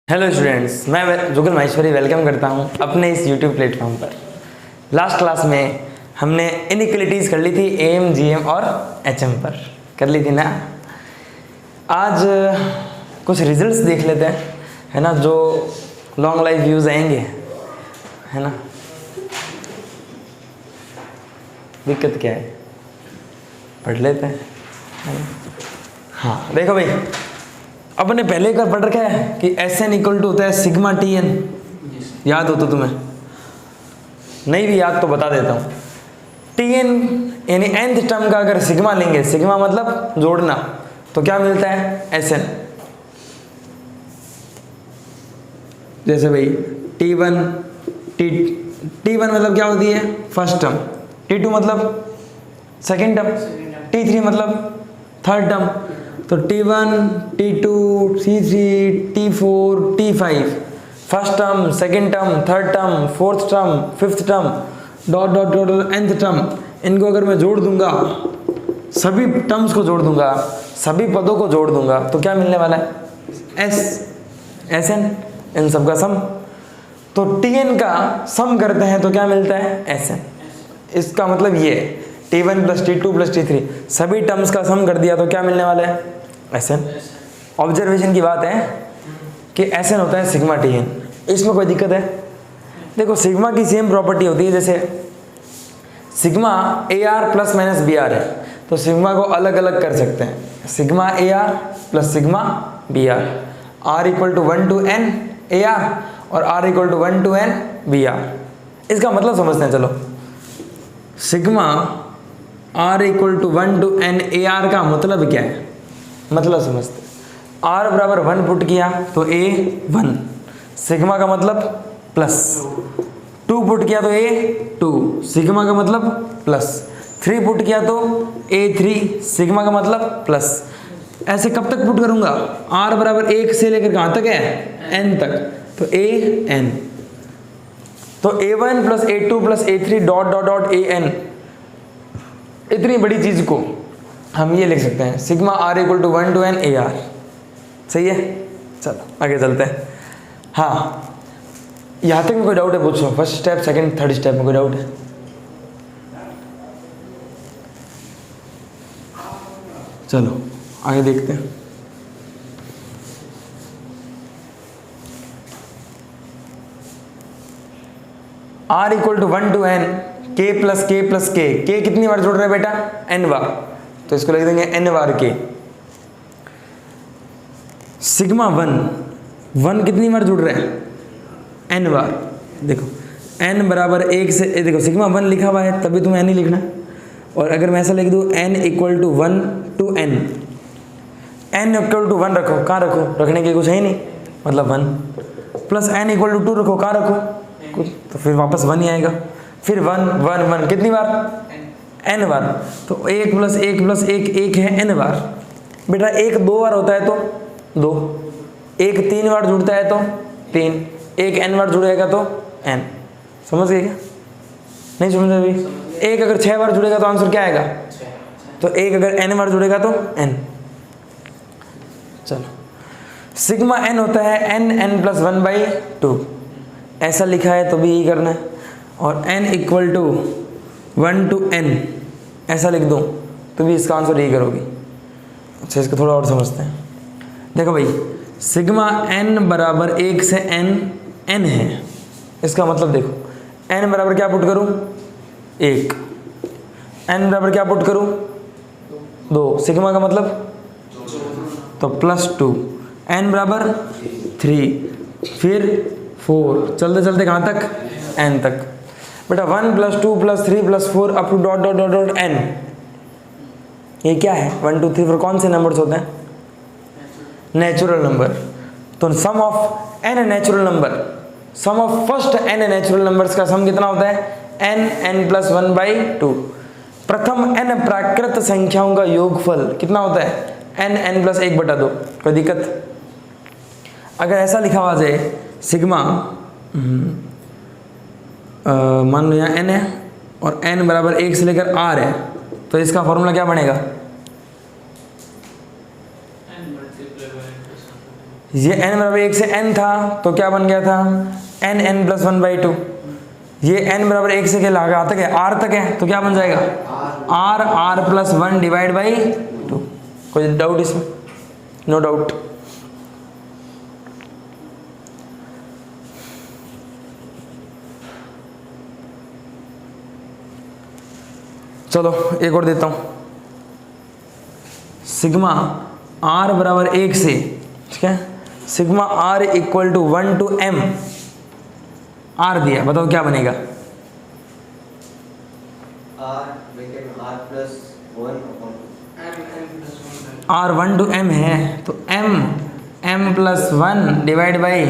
Hello students, मैं जुगल Maheshwari welcome करता हूं अपने इस यूट्यूब प्लेटफॉर्म पर। लास्ट क्लास में हमने इनइक्वलिटीज़ कर ली थी एम, जीएम और एचएम पर, कर ली थी ना। आज कुछ रिजल्ट्स देख लेते हैं, है ना, जो लॉन्ग लाइफ व्यूज़ आएंगे, है ना। दिक्कत क्या है, पढ़ लेते हैं, है ना। हाँ देखो भाई, अपने पहले का पढ़ रखा है कि एस एन इक्वल टू होता है सिग्मा टी एन, याद हो तो तुम्हें? नहीं भी याद तो बता देता हूँ। टी एन यानी nth टर्म का अगर सिग्मा लेंगे, सिग्मा मतलब जोड़ना, तो क्या मिलता है? S N. जैसे भाई T1 T1 मतलब क्या होती है? First term. T2 मतलब सेकेंड टर्म। T3 मतलब थर्ड टर्म। तो T1 T2 T3 T4 T5 first term, second term, third term, fourth term, fifth term, dot dot dot nth term. इनको अगर मैं जोड़ दूंगा, सभी टर्म्स को जोड़ दूंगा, सभी पदों को जोड़ दूंगा, तो क्या मिलने वाला है? एस एन, इन सब का सम। तो Tn का सम करते हैं तो क्या मिलता है? S N. इसका मतलब ये T1 plus T2 plus T3 सभी टर्म्स का सम कर दिया तो क्या मिलने वाला है? S N. ऑब्जर्वेशन की बात है कि एस एन होता है सिग्मा टी एन। इसमें कोई दिक्कत है? देखो, सिग्मा की सेम प्रॉपर्टी होती है, जैसे sigma A R plus minus B R है, तो सिग्मा को अलग अलग कर सकते हैं। Sigma A R plus sigma B R equal to 1 to n A R और R equal to 1 to n B R. इसका मतलब समझते हैं, चलो। Sigma R equal to 1 to n A R का मतलब क्या है? मतलब समझते हैं। आर बराबर 1 पुट किया तो ए 1, सिग्मा का मतलब प्लस। 2 पुट किया तो ए 2, सिग्मा का मतलब प्लस। 3 पुट किया तो ए 3, सिग्मा का मतलब प्लस। ऐसे कब तक पुट करूंगा? आर बराबर 1 से लेकर कहां तक है? n तक, तो ए n। तो a1 plus a2 plus a3 dot dot dot A N. इतनी बड़ी चीज को हम ये लिख सकते हैं, sigma R equal to 1 to n A R. सही है? चलो आगे चलते हैं। हाँ, यहाँ तक में कोई डाउट है? पूछो। First step, second, third step में कोई डाउट है? चलो आगे देखते हैं। R equal to 1 to n k plus K plus K. के कितनी बार जुड़ रहा है बेटा? n बार, तो इसको लिख देंगे n बार के। सिग्मा 1 कितनी बार जुड़ रहा है? n बार। देखो n बराबर 1 से, देखो सिग्मा 1 लिखा हुआ है, तभी तुम्हें n ही लिखना है। और अगर मैं ऐसा लिख दूं n equal to 1 to n, n equal to 1 रखो, कहाँ रखो? रखने के कुछ है ही नहीं, मतलब 1। प्लस n इक्वल टू 2 रखो, कहाँ रखो? कुछ, तो फिर वापस 1 ही आएगा। फिर 1 1 1 कितनी बार? n बार। तो 1 प्लस 1 प्लस 1 1 है n बार। बेटा 1 2 बार होता है तो 2, 1 3 बार जुड़ता है तो 3, 1 n बार जुड़ेगा तो n। समझ गए क्या? नहीं समझ अभी? 1 अगर 6 बार जुड़ेगा तो आंसर क्या आएगा? तो 1 अगर n बार जुड़ेगा तो n। चलो, सिग्मा n होता है n प्लस 1/2। ऐसा लिखा है तो भी यही करना है। और n equal to 1 to n ऐसा लिख दूं तो भी इसका आंसर यही करोगी। अच्छा, इसको थोड़ा और समझते हैं। देखो भाई, सिग्मा n बराबर 1 से n है। इसका मतलब देखो, n बराबर क्या पुट करूं? 1। n बराबर क्या पुट करूं? 2। सिग्मा का मतलब तो प्लस 2। n बराबर 3, फिर 4, चलते चलते कहाँ तक? n तक। बेटा 1 plus 2 plus 3 plus 4 up to dot dot dot dot n। ये क्या है? 1 2 3 4 कौन से नंबर्स होते हैं? Natural number. तो sum of n natural number, sum of first n natural numbers का सम कितना होता है? n plus 1/2। प्रथम n प्राकृत संख्याओं का योगफल कितना होता है? n plus 1/2। कोई दिक्कत? अगर ऐसा लिखा हुआ जाए सिग्मा, मान लो यहाँ n है और n बराबर 1 से लेकर r है, तो इसका फॉर्मूला क्या बनेगा? ये n बराबर 1 से n था तो क्या बन गया था n n प्लस 1/2। ये n बराबर 1 से कहाँ तक है, r तक है, तो क्या बन जाएगा r r plus 1 divide by 2। कोई डाउट इसमें? No doubt. चलो एक और देता हूं, सिग्मा r बराबर 1 से, ठीक है, sigma r equal to 1 to m, r दिया, बताओ क्या बनेगा? r 1 to m है तो m प्लस 1 डिवाइड बाई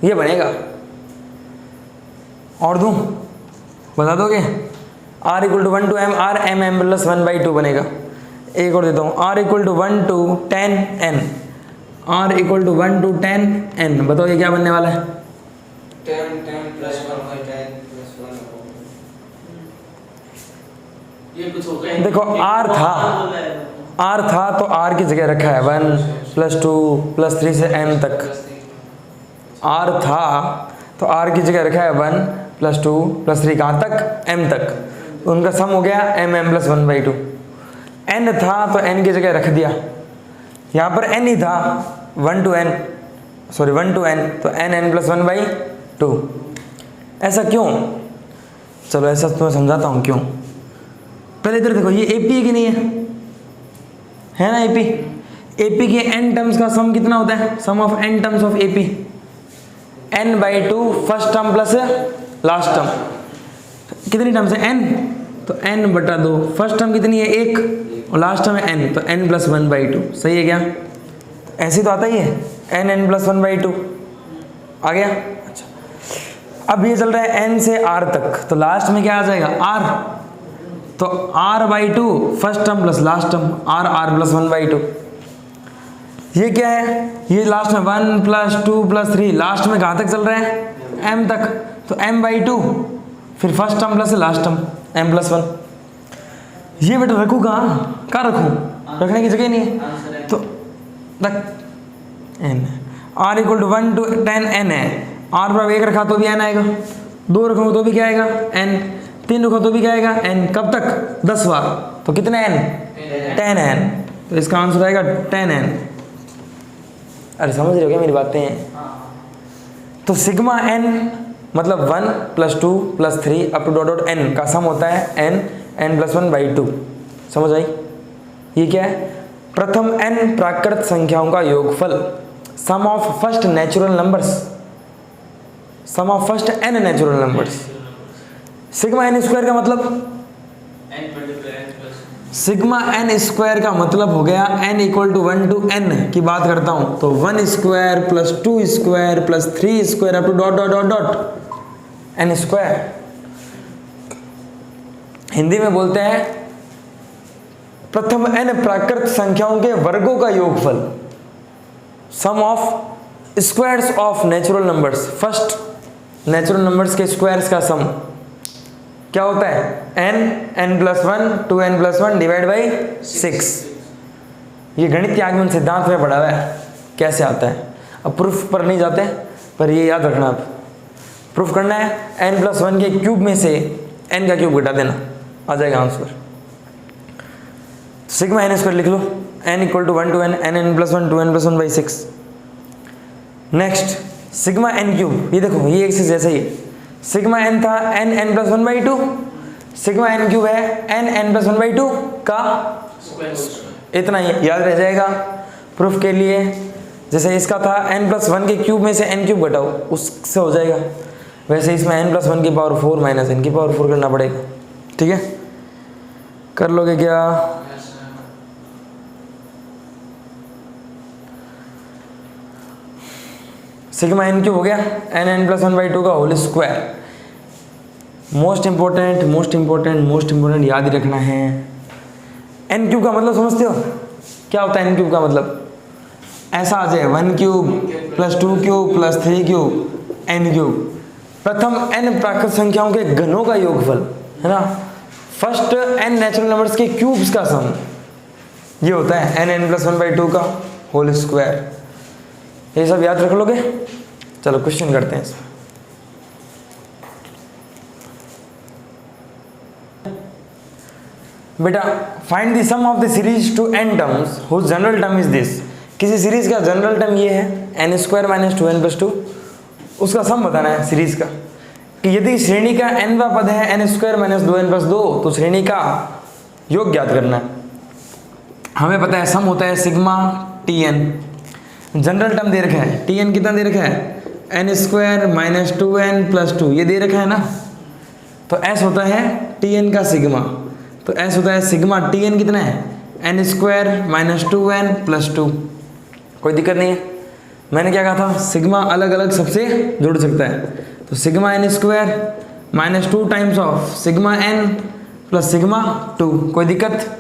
ये बनेगा। और दूं, बता दोगे? r equal to 1 to m, r m plus 1/2 बनेगा। एक और देता हूँ, r equal to 1 to 10n, r equal to 1 to 10n, बताओ ये क्या बनने वाला है? 10 प्लस 1/10 प्लस 1। ये कुछ होगा। देखो r था तो r की जगह रखा है 1 प्लस 2 प्लस 3 से m तक। r था तो r की जगह रखा है 1 प्लस 2 प्लस 3 कहाँ तक? m तक। उनका सम हो गया m प्लस 1/2। n था तो n की जगह रख दिया, यहाँ पर n ही था 1 to n तो n प्लस 1/2। ऐसा क्यों? चलो ऐसा तुम्हें समझाता हूँ क्यों। पहले इधर देखो, ये AP है कि नहीं है ना? AP के n टर्म्स का सम कितना होता है? Sum of n terms of AP n/2 first term plus last term. कितनी टर्म्स है? n, तो n/2। फर्स्ट टर्म कितनी है? 1 और लास्ट टर्म है n, तो n प्लस 1/2। सही है क्या? ऐसे तो आता ही है n प्लस 1/2 आ गया। अच्छा, अब ये चल रहा है n से r तक, तो लास्ट में क्या आ जाएगा? r, तो r/2 first term plus last term, r plus 1/2। ये क्या है? ये लास्ट में 1 प्लस 2 प्लस 3, लास्ट में कहाँ तक चल रहा है? m तक, तो m/2, फिर first term plus last term m plus 1। ये बेटा रखूँ कहाँ रखूँ? रखने की जगह नहीं है, तो रख n। r equal to 1 to 10n है, r बराबर 1 रखा तो भी n आएगा, 2 रखूँगा तो भी क्या आएगा? n, 3 रखो तो भी क्या आएगा? n। कब तक? 10 बार, तो कितने n? 10n, तो इसका आंसर आएगा 10n। अरे समझ रहे हो क्या मेरी बातें? तो सिग्मा n मतलब 1 plus 2 plus 3 up to dot n का सम होता है n प्लस 1/2। समझ आई? ये क्या है? प्रथम n प्राकृत संख्याओं का योगफल, sum of first natural numbers, sum of first n natural numbers. Sigma n square का मतलब, सिग्मा n स्क्वायर का मतलब हो गया n equal to 1 to n की बात करता हूं, तो 1 square plus 2 square plus 3 square up to dot dot dot dot n square. Hindi में बोलते हैं प्रथम n प्राकृत संख्याओं के वर्गों का योगफल, sum of squares of natural numbers, first natural numbers के स्क्वायर्स का सम क्या होता है? n plus 1 2n plus 1 divide by 6। ये गणित के आगमन सिद्धांत में पढ़ा हुआ है कैसे आता है। अब प्रूफ पर नहीं जाते, पर ये याद रखना, अब प्रूफ करना है n प्लस 1 के क्यूब में से n का क्यूब घटा देना, आ जाएगा आंसर। सिग्मा n स्क्वायर लिख लो, n equal to 1 to n, n plus 1 2n plus 1/6। Next sigma n cube, ये देखो ये एक से जैसे ही, सिग्मा n था n plus 1/2, sigma n cube है n प्लस 1/2 का इतना ही याद रह जाएगा। प्रूफ के लिए जैसे इसका था n प्लस 1 के क्यूब में से n क्यूब घटाओ, उससे हो जाएगा। वैसे इसमें n प्लस 1 की पावर 4 माइनस n की पावर 4 करना पड़ेगा। ठीक है, कर लोगे क्या? सिग्मा n क्यूब हो गया n प्लस 1/2 का होल स्क्वायर। मोस्ट इंपॉर्टेंट याद ही रखना है। n क्यूब का मतलब समझते हो क्या होता है? n क्यूब का मतलब ऐसा आ जाए 1 cube plus 2 cube plus 3 cube n cube. प्रथम n प्राकृत संख्याओं के घनों का योगफल है ना, फर्स्ट n नेचुरल नंबर्स के क्यूब्स का सम, ये होता है n प्लस 1/2 का होल स्क्वायर। ये सब याद रख लोगे। चलो क्वेश्चन करते हैं इसमें। बेटा find the sum of the series to n terms whose general term is this. किसी सीरीज का जनरल टर्म ये है n square minus 2n plus 2, उसका सम बताना है सीरीज का। कि यदि श्रेणी का nवां पद है n square minus 2n plus 2, तो श्रेणी का योग ज्ञात करना है। हमें पता है सम होता है सिग्मा tn। जनरल टर्म दे रखा है tn कितना दे रखा है n square minus 2n plus 2, ये दे रखा है ना। तो s होता है tn का सिग्मा, तो s होता है सिग्मा tn कितना है n square minus 2n plus 2। कोई दिक्कत नहीं है। मैंने क्या कहा था, सिग्मा अलग अलग सबसे जुड़ सकता है। तो sigma n square minus 2 times of sigma n plus sigma 2। कोई दिक्कत।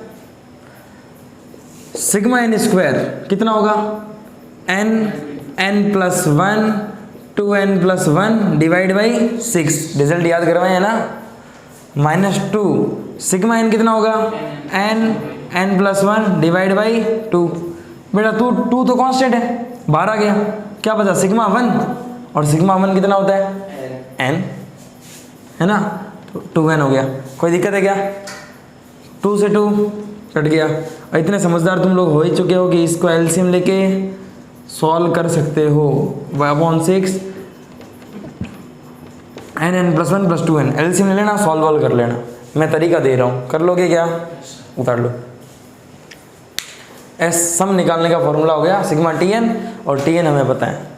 सिग्मा n स्क्वायर कितना होगा n plus 1 2n plus 1 divide by 6। Result याद करवाए है ना। माइनस 2 सिग्मा n कितना होगा n प्लस 1 डिवाइड बाई 2। बेटा 2 तो कांस्टेंट है, बाहर आ गया। क्या बचा सिग्मा 1, और सिग्मा 1 कितना होता है n, है ना। तो 2n हो गया। कोई दिक्कत है क्या। 2 से 2 कट गया। और इतने समझदार तुम लोग हो ही चुके हो कि इसको एलसीएम लेके सॉल्व कर सकते हो। 1/6 n plus 1 plus 2n LCM ले लेना, सॉल्व कर लेना। मैं तरीका दे रहा हूँ, कर लोगे क्या, उतार लो। एस सम निकालने का फॉर्मूला हो गया सिग्मा tn, और tn हमें पता है।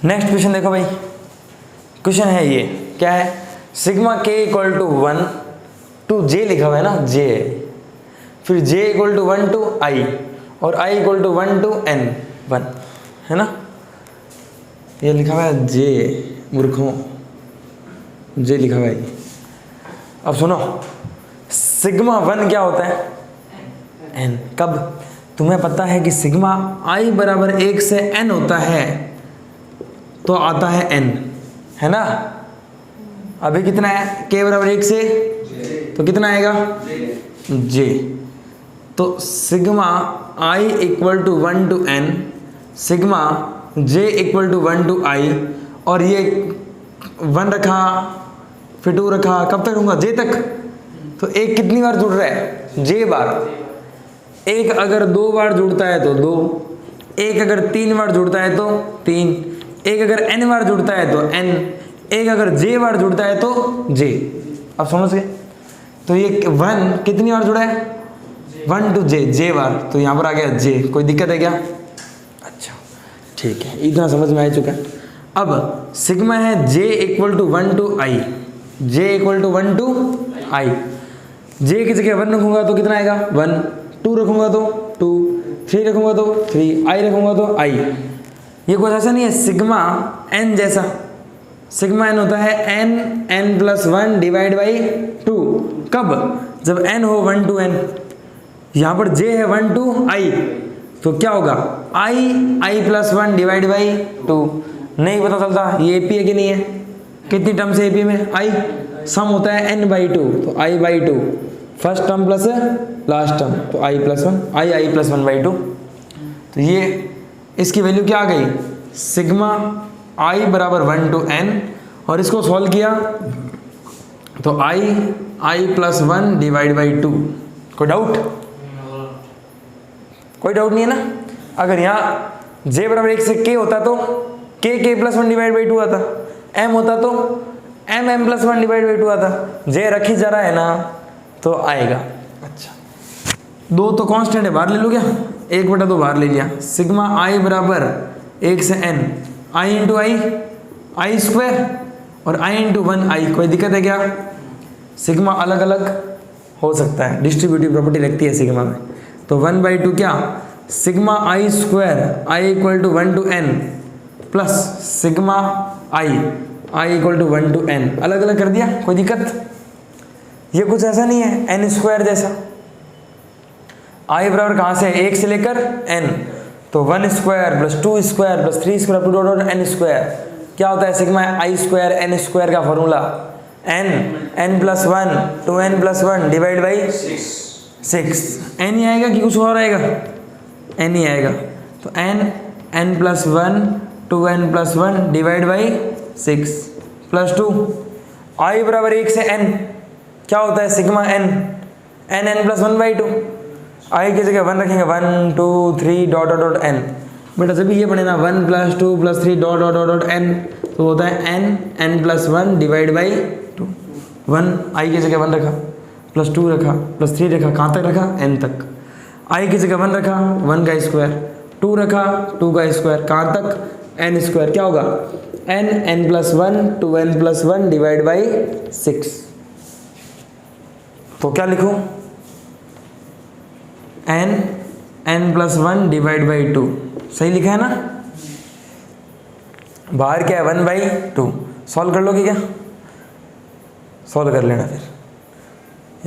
नेक्स्ट क्वेश्चन देखो भाई। क्वेश्चन है ये, क्या है, sigma k equal to 1 to j लिखा हुआ है ना, j, फिर j equal to 1 to i, और i equal to 1 to n 1, है ना। ये लिखा हुआ है j, मूर्खों, j लिखा हुआ है। अब सुनो, सिग्मा 1 क्या होता है n। कब, तुम्हें पता है कि सिग्मा i बराबर 1 से n होता है, तो आता है n, है ना। अभी कितना है, k बराबर 1 से, तो कितना आएगा j। तो sigma i equal to 1 to n, sigma j equal to 1 to i, और ये 1 रखा फिर 2 रखा, कब तक रहूँगा j तक। तो एक कितनी बार जुड़ रहा है j बार। एक अगर 2 बार जुड़ता है तो 2, एक अगर 3 बार जुड़ता है तो 3, एक अगर n बार जुड़ता है तो n, एक अगर j बार जुड़ता है तो j। अब समझ गए। तो ये 1 कितनी बार जुड़ा है 1 टू j बार, तो यहाँ पर आ गया j। कोई दिक्कत है क्या। अच्छा ठीक है, इतना समझ में आ चुका है। अब सिग्मा है j equal to 1 to i, j equal to 1 to i। j की जगह 1 रखूंगा तो कितना आएगा 1, 2 रखूंगा तो 2, 3 रखूंगा तो 3, i रखूंगा तो i। ये कुछ ऐसा नहीं है सिग्मा n जैसा। सिग्मा n होता है n प्लस 1 डिवाइड बाई 2। कब, जब n हो 1 टू n। यहाँ पर j है 1 टू i, तो क्या होगा i प्लस 1 डिवाइड बाई 2। नहीं पता चलता ये AP है कि नहीं है। कितनी टर्म से AP में i, सम होता है n बाई 2, तो i by 2, first term plus last term, तो i plus 1, i plus 1 by 2। तो ये इसकी वैल्यू क्या आ गई, सिग्मा i बराबर 1 टू n, और इसको सॉल्व किया तो i प्लस 1 डिवाइड बाई 2। कोई डाउट, कोई डाउट नहीं है ना। अगर यहाँ j बराबर 1 से k होता तो k प्लस 1 डिवाइड बाई 2 आता, m होता तो m प्लस 1 डिवाइड बाई 2 आता। j रखी जा रहा है ना, तो आएगा। अच्छा 2 तो कांस्टेंट है, बाहर ले लो क्या, 1/2 बाहर ले लिया। सिग्मा i बराबर 1 से n, i into i square, और i इंटू 1i। कोई दिक्कत है क्या। सिग्मा अलग अलग हो सकता है, डिस्ट्रीब्यूटिव प्रॉपर्टी लगती है सिग्मा में। तो 1/2 क्या, sigma i square i equal to 1 to n plus sigma i equal to 1 to n। अलग अलग कर दिया, कोई दिक्कत। ये कुछ ऐसा नहीं है n स्क्वायर जैसा। i बराबर कहाँ से, 1 से लेकर n, तो 1 square plus 2 square plus 3 square two dot n square. क्या होता है sigma i square n square का formula n plus 1 to n plus 1 divide by 6 n ही आएगा कि कुछ और आएगा? n ही आएगा। तो n plus 1 2n plus 1 divide by 6 plus 2 i बराबर 1 से n क्या होता है सिग्मा n प्लस 1/2 i की जगह 1 रखेंगे 1 2 3 डॉट डॉट डॉट n। बेटा जब ये पढ़े ना 1 plus 2 plus 3 dot dot dot dot n तो होता है n plus 1 divide by 2। 1 i की जगह 1 रखा प्लस 2 रखा प्लस 3 रखा, कहाँ तक रखा? n तक। i की जगह 1 रखा 1 का स्क्वायर, 2 रखा 2 का स्क्वायर, कहाँ तक? n square. क्या होगा? n plus 1 2n plus 1 divide by 6। तो क्या लिखूं? n प्लस 1 डिवाइड बाई 2 सही लिखा है ना? बाहर क्या है? 1/2। सॉल्व कर लोगे क्या? सॉल्व कर लेना फिर।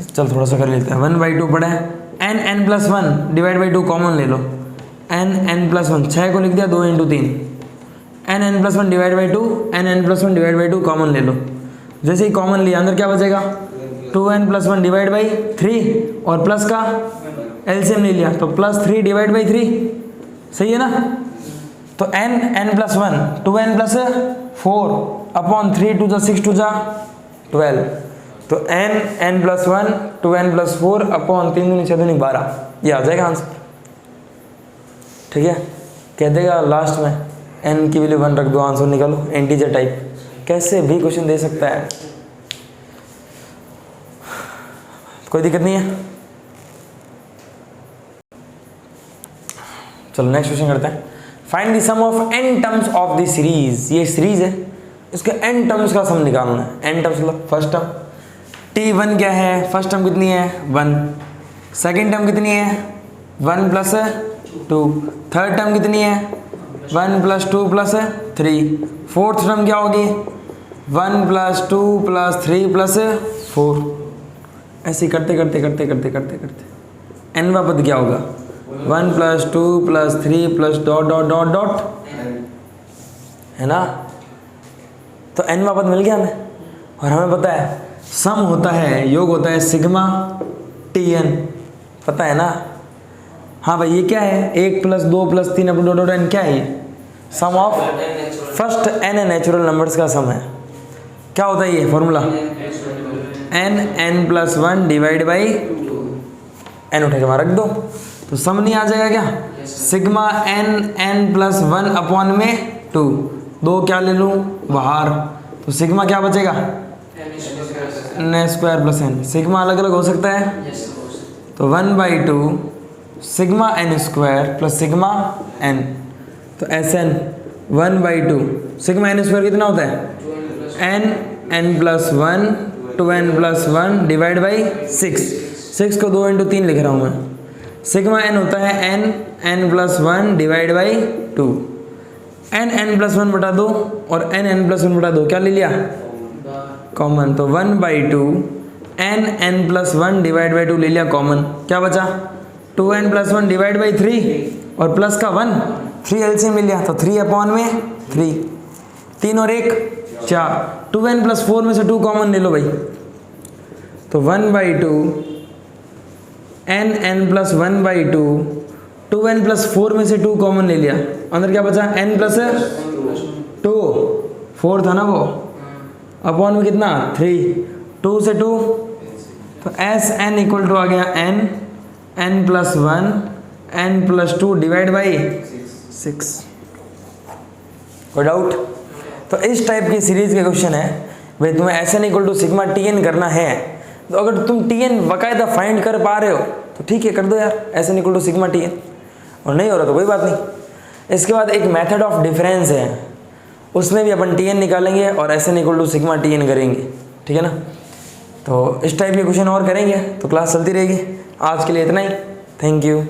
चल थोड़ा सा कर लेते हैं। 1/2 पड़ा है, n plus 1 divide by 2 common ले लो। n प्लस 1 6 को लिख दिया 2 × 3 n plus 1 divide by 2 n plus 1 divide by 2 common ले लो। जैसे ही कॉमन लिया अंदर क्या बचेगा? 2n प्लस 1 डिवाइड बाई 3 और प्लस का एलसीएम ले लिया तो प्लस 3 डिवाइड बाई 3 सही है ना? तो n plus 1 2n plus 4 upon 3 2 6 2 12। तो n plus 1 2n plus 4 upon 3 दूनी 6 दूनी 12 ये आ जाएगा आंसर। ठीक है, कह देगा लास्ट में n की वैल्यू 1 रख दो, आंसर निकालो। इंटीजर टाइप कैसे भी क्वेश्चन दे सकता है, कोई दिक्कत नहीं है। चलो नेक्स्ट क्वेश्चन करते हैं। Find the sum of n terms of the series. ये सीरीज है, इसके n टर्म्स का सम निकालना है। n टर्म्स मतलब फर्स्ट टर्म t1 क्या है? फर्स्ट टर्म कितनी है? 1। सेकेंड टर्म कितनी है? 1 प्लस 2। थर्ड टर्म कितनी है? 1 प्लस 2 प्लस 3। फोर्थ टर्म क्या होगी? 1 प्लस 2 प्लस 3 प्लस 4। ऐसे करते करते करते करते करते करते n वापस क्या होगा? 1 plus 2 plus 3 plus dot dot dot dot है ना? तो n वापस मिल गया हमें। और हमें पता है सम होता है, योग होता है सिग्मा tn, पता है ना? हाँ भाई ये क्या है? 1 प्लस 2 प्लस 3 अपॉन डॉट डॉट n क्या है? ये sum of first n natural numbers का सम है। क्या होता है ये formula? n plus 1 divide by n उठा के वहाँ रख दो तो सम नहीं आ जाएगा क्या? सिग्मा n प्लस 1 अपॉन में 2, 2 क्या ले लूँ बाहर, तो सिग्मा क्या बचेगा? n square plus n। Sigma अलग अलग हो सकता है तो 1/2 sigma n square plus sigma n। तो Sn 1/2 सिग्मा n स्क्वायर कितना होता है? n plus 1 2n plus 1 divide by 6 को 2 × 3 लिख रहा हूँ मैं। सिग्मा n होता है n plus 1 divide by 2। n plus 1 बटा 2 और n प्लस 1 बटा 2 क्या ले लिया? कॉमन। तो 1/2 n प्लस 1 डिवाइड बाई 2 ले लिया कॉमन। क्या बचा? 2n प्लस 1 डिवाइड बाई 3 और प्लस का 1 3 एलसीएम ले लिया तो 3 अपॉन में 3, 3 और 1 4। 2n प्लस 4 में से 2 कॉमन ले लो भाई तो 1/2 n प्लस 1/2 2n प्लस 4 में से 2 कॉमन ले लिया, अंदर क्या बचा? n प्लस 2 4 था ना वो, अपॉन में कितना? 3 2 से 2 तो Sn इक्वल टू आ गया n plus 1 n plus 2 divide by 6। कोई डाउट? तो इस टाइप की सीरीज के क्वेश्चन है भाई, तुम्हें Sn equal to sigma tn करना है तो अगर तुम tn बाकायदा फाइंड कर पा रहे हो तो ठीक है कर दो यार Sn equal to sigma tn, और नहीं हो रहा तो कोई बात नहीं। इसके बाद एक मेथड ऑफ डिफरेंस है, उसमें भी अपन tn निकालेंगे और Sn equal to sigma tn करेंगे। ठीक है ना? तो इस टाइप के क्वेश्चन और करेंगे तो क्लास चलती रहेगी। आज के लिए इतना ही, थैंक यू।